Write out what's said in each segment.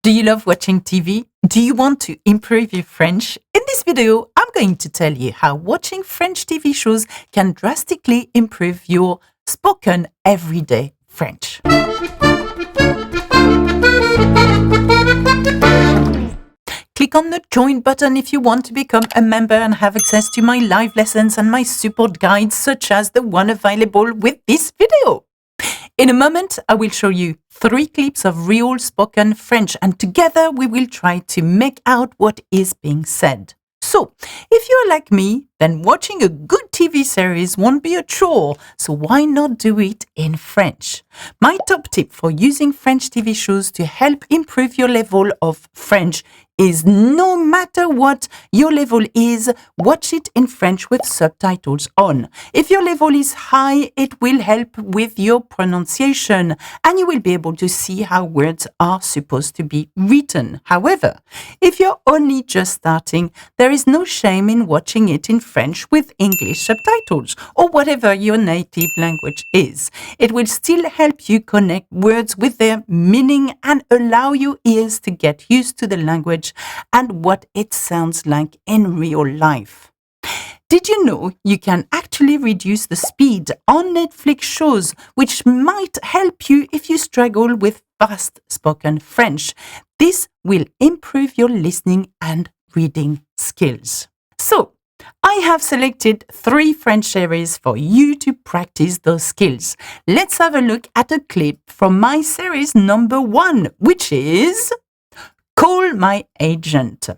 Do you love watching TV? Do you want to improve your French? In this video, I'm going to tell you how watching French TV shows can drastically improve your spoken everyday French. Click on the join button if you want to become a member and have access to my live lessons and my support guides, such as the one available with this video. In a moment, I will show you 3 clips of real spoken French, and together we will try to make out what is being said. So, if you're like me, then watching a good TV series won't be a chore, so why not do it in French? My top tip for using French TV shows to help improve your level of French is no matter what your level is, watch it in French with subtitles on. If your level is high, it will help with your pronunciation and you will be able to see how words are supposed to be written. However, if you're only just starting, there is no shame in watching it in French with English subtitles or whatever your native language is. It will still help you connect words with their meaning and allow your ears to get used to the language and what it sounds like in real life. Did you know you can actually reduce the speed on Netflix shows, which might help you if you struggle with fast spoken French? This will improve your listening and reading skills. So, I have selected 3 French series for you to practice those skills. Let's have a look at a clip from my series number 1, which is Call My Agent.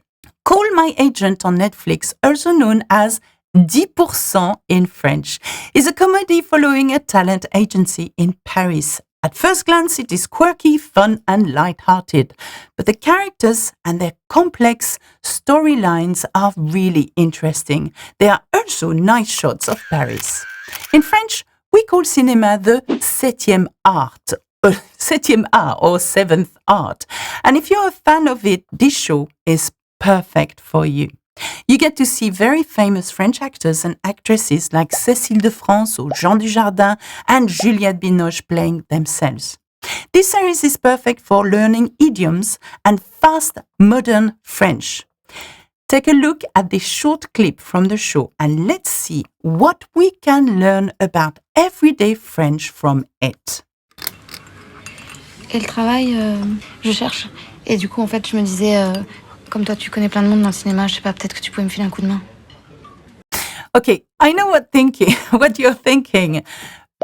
Call My Agent on Netflix, also known as 10% in French, is a comedy following a talent agency in Paris. At first glance, it is quirky, fun, and light-hearted, but the characters and their complex storylines are really interesting. There are also nice shots of Paris. In French, we call cinema the septième art, septième art or 7th art. And if you're a fan of it, this show is perfect for you. You get to see very famous French actors and actresses like Cécile de France or Jean Dujardin and Juliette Binoche playing themselves. This series is perfect for learning idioms and fast modern French. Take a look at this short clip from the show and let's see what we can learn about everyday French from it. Et le travail, je cherche. Et du coup, en fait, je me disais, comme toi, tu connais plein de monde dans le cinéma, je sais pas, peut-être que tu pouvais me filer un coup de main. Okay, I know what you're thinking.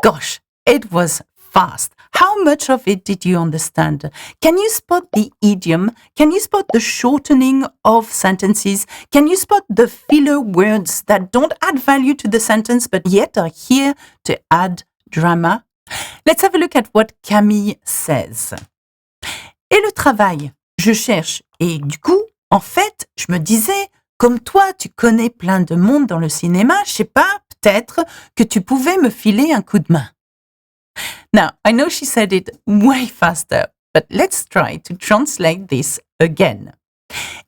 Gosh, it was fast. How much of it did you understand? Can you spot the idiom? Can you spot the shortening of sentences? Can you spot the filler words that don't add value to the sentence but yet are here to add drama? Let's have a look at what Camille says. Et le travail, je cherche. Et du coup, en fait, je me disais, comme toi, tu connais plein de monde dans le cinéma, je sais pas, peut-être que tu pouvais me filer un coup de main. Now, I know she said it way faster, but let's try to translate this again.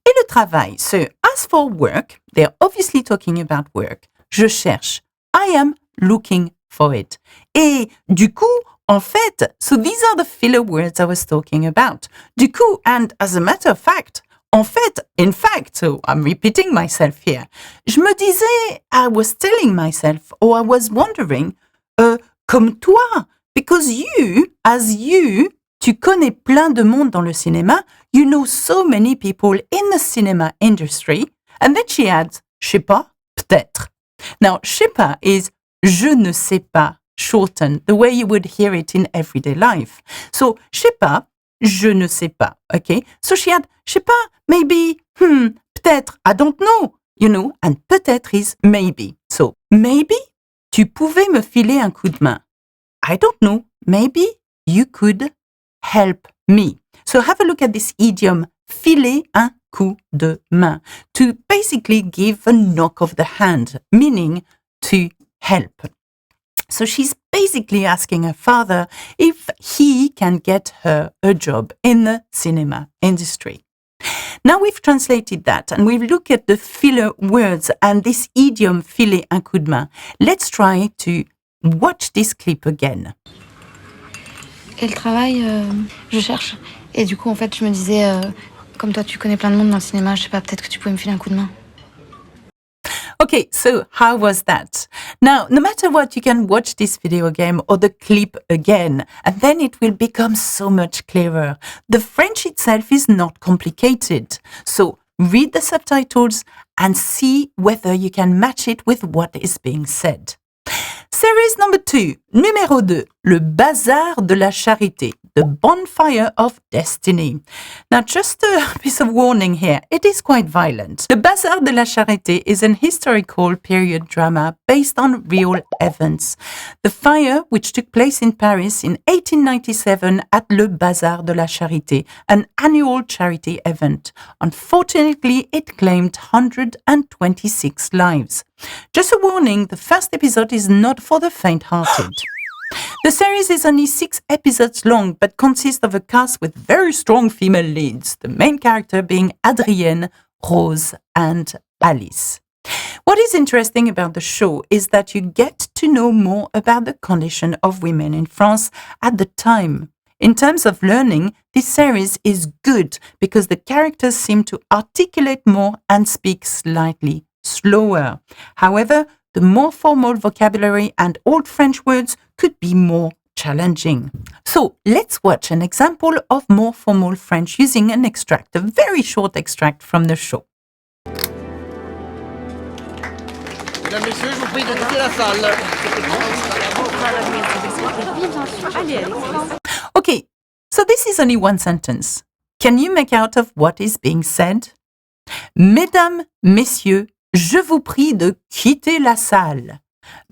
Et le travail, so as for work, they're obviously talking about work. Je cherche. I am looking for it. Et du coup, en fait, so these are the filler words I was talking about. Du coup, and as a matter of fact, en fait, in fact, so I'm repeating myself here. Je me disais, I was telling myself, or I was wondering, comme toi, because you, as you, tu connais plein de monde dans le cinéma, you know so many people in the cinema industry, and then she adds, je sais pas, peut-être. Now, je sais pas is je ne sais pas, shortened, the way you would hear it in everyday life. So, je sais pas, je ne sais pas, okay? So she had, je sais pas, maybe, peut-être, I don't know, you know, and peut-être is maybe. So, maybe, tu pouvais me filer un coup de main. I don't know, maybe you could help me. So have a look at this idiom, filer un coup de main, to basically give a knock of the hand, meaning to help. So she's basically asking her father if he can get her a job in the cinema industry. Now we've translated that and we've looked at the filler words and this idiom filer un coup de main. Let's try to watch this clip again. Et le travail, je cherche. Et du coup, en fait, je me disais, comme toi, tu connais plein de monde dans le cinéma, je sais pas, peut-être que tu pouvais me filer un coup de main. Okay, so how was that? Now, no matter what, you can watch this video game or the clip again, and then it will become so much clearer. The French itself is not complicated. So read the subtitles and see whether you can match it with what is being said. Series number 2, numéro 2, Le Bazar de la Charité, The Bonfire of Destiny. Now, just a piece of warning here, it is quite violent. The Bazar de la Charité is an historical period drama based on real events. The fire, which took place in Paris in 1897 at Le Bazar de la Charité, an annual charity event. Unfortunately, it claimed 126 lives. Just a warning, the first episode is not for the faint-hearted. The series is only 6 episodes long, but consists of a cast with very strong female leads, the main character being Adrienne, Rose, and Alice. What is interesting about the show is that you get to know more about the condition of women in France at the time. In terms of learning, this series is good because the characters seem to articulate more and speak slightly slower. However, the more formal vocabulary and old French words could be more challenging. So let's watch an example of more formal French using an extract, a very short extract from the show. Mesdames, Messieurs, je vous prie de quitter la salle. Okay, so this is only one sentence. Can you make out of what is being said? Mesdames, Messieurs, je vous prie de quitter la salle.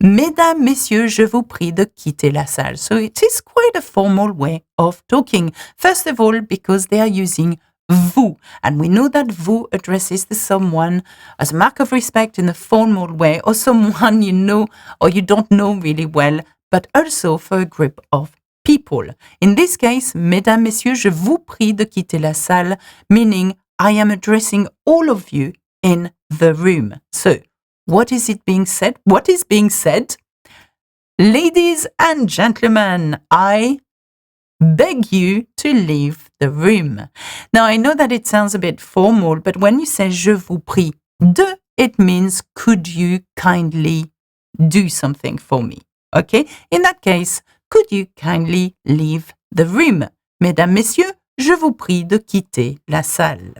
Mesdames, Messieurs, je vous prie de quitter la salle. So it is quite a formal way of talking. First of all, because they are using vous. And we know that vous addresses to someone as a mark of respect in a formal way, or someone you know or you don't know really well, but also for a group of people. In this case, Mesdames, Messieurs, je vous prie de quitter la salle, meaning I am addressing all of you in the room. So, what is it being said? What is being said? Ladies and gentlemen, I beg you to leave the room. Now, I know that it sounds a bit formal, but when you say je vous prie de, it means could you kindly do something for me? Okay? In that case, could you kindly leave the room? Mesdames, Messieurs, je vous prie de quitter la salle.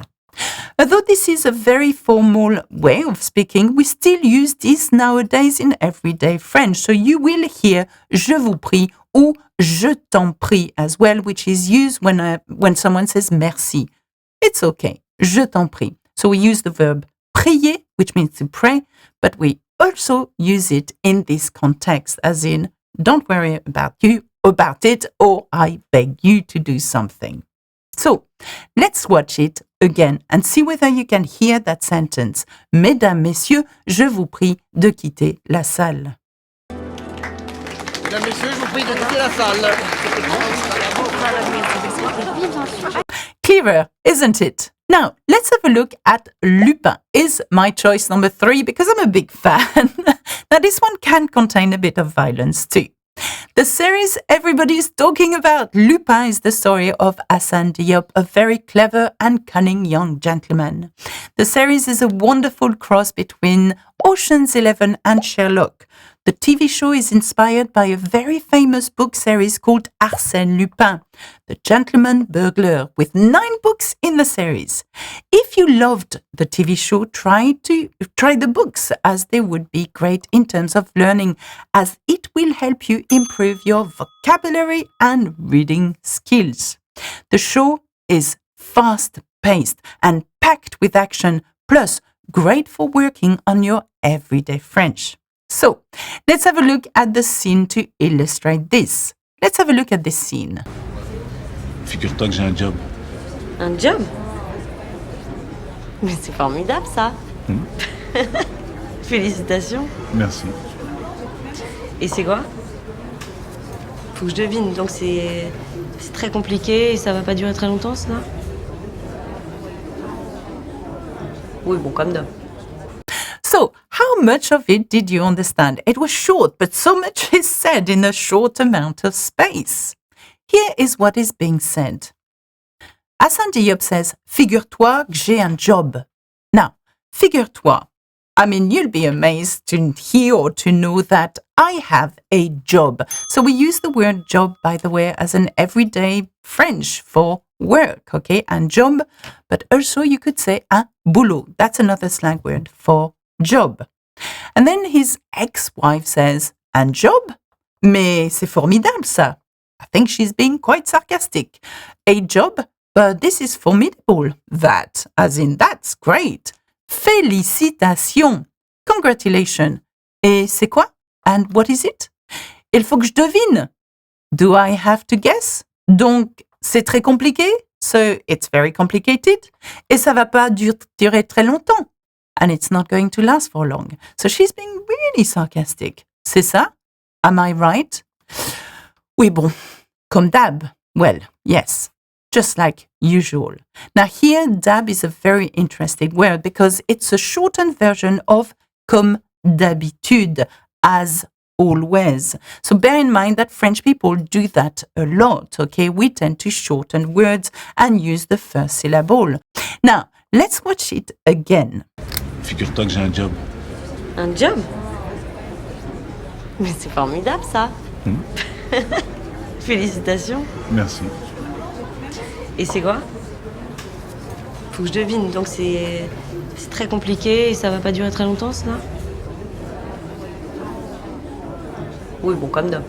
Although this is a very formal way of speaking, we still use this nowadays in everyday French. So you will hear je vous prie ou je t'en prie as well, which is used when someone says merci. It's okay, je t'en prie. So we use the verb prier, which means to pray, but we also use it in this context, as in don't worry about it, or I beg you to do something. So, let's watch it again and see whether you can hear that sentence. Mesdames, Messieurs, je vous prie de quitter la salle. Mesdames, Messieurs, je vous prie de quitter la salle. Clearer, isn't it? Now, let's have a look at Lupin. Is my choice number 3 because I'm a big fan. Now, this one can contain a bit of violence too. The series everybody's talking about, Lupin, is the story of Hassan Diop, a very clever and cunning young gentleman. The series is a wonderful cross between Ocean's 11 and Sherlock. The TV show is inspired by a very famous book series called Arsène Lupin, the Gentleman Burglar, with 9 books in the series. If you loved the TV show, try the books, as they would be great in terms of learning, as it will help you improve your vocabulary and reading skills. The show is fast-paced and packed with action, plus great for working on your everyday French. So, let's have a look at the scene to illustrate this. Let's have a look at this scene. Figure-toi que j'ai un job. Un job? Mais c'est formidable ça. Félicitations. Merci. Et c'est quoi? Faut que je devine, donc c'est très compliqué et ça va pas durer très longtemps, ça? Oui, bon, comme d'hab. So, how much of it did you understand? It was short, but so much is said in a short amount of space. Here is what is being said. Hassan Diop says, figure-toi que j'ai un job. Now, figure-toi. I mean, you'll be amazed to hear or to know that I have a job. So we use the word job, by the way, as an everyday French for work, okay? And job, but also you could say un boulot. That's another slang word for job. And then his ex-wife says, un job? Mais c'est formidable, ça. I think she's being quite sarcastic. A job? But this is formidable. That, as in that's great. Félicitations. Congratulations. Et c'est quoi? And what is it? Il faut que je devine. Do I have to guess? Donc, c'est très compliqué. So, it's very complicated. Et ça va pas durer très longtemps. And it's not going to last for long. So, she's being really sarcastic. C'est ça? Am I right? Oui, bon. Comme d'hab. Well, yes. Just like usual. Now here, d'hab is a very interesting word because it's a shortened version of comme d'habitude, as always. So bear in mind that French people do that a lot, okay? We tend to shorten words and use the first syllable. Now, let's watch it again. Figure-toi que j'ai un job. Un job? Mais c'est formidable, ça. Félicitations. Merci. Et c'est quoi? Faut que je devine, donc c'est très compliqué et ça va pas durer très longtemps, cela? Oui, bon, comme d'hab.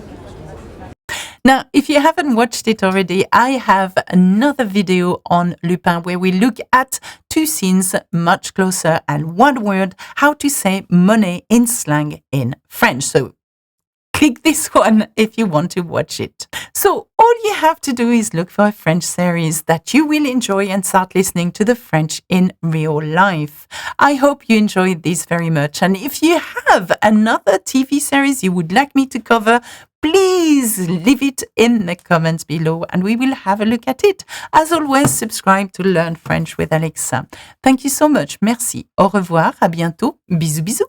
Now, if you haven't watched it already, I have another video on Lupin where we look at two scenes much closer and one word, how to say money in slang in French. So click this one if you want to watch it. So all you have to do is look for a French series that you will enjoy and start listening to the French in real life. I hope you enjoyed this very much. And if you have another TV series you would like me to cover, please leave it in the comments below and we will have a look at it. As always, subscribe to Learn French with Alexa. Thank you so much. Merci. Au revoir. À bientôt. Bisous, bisous.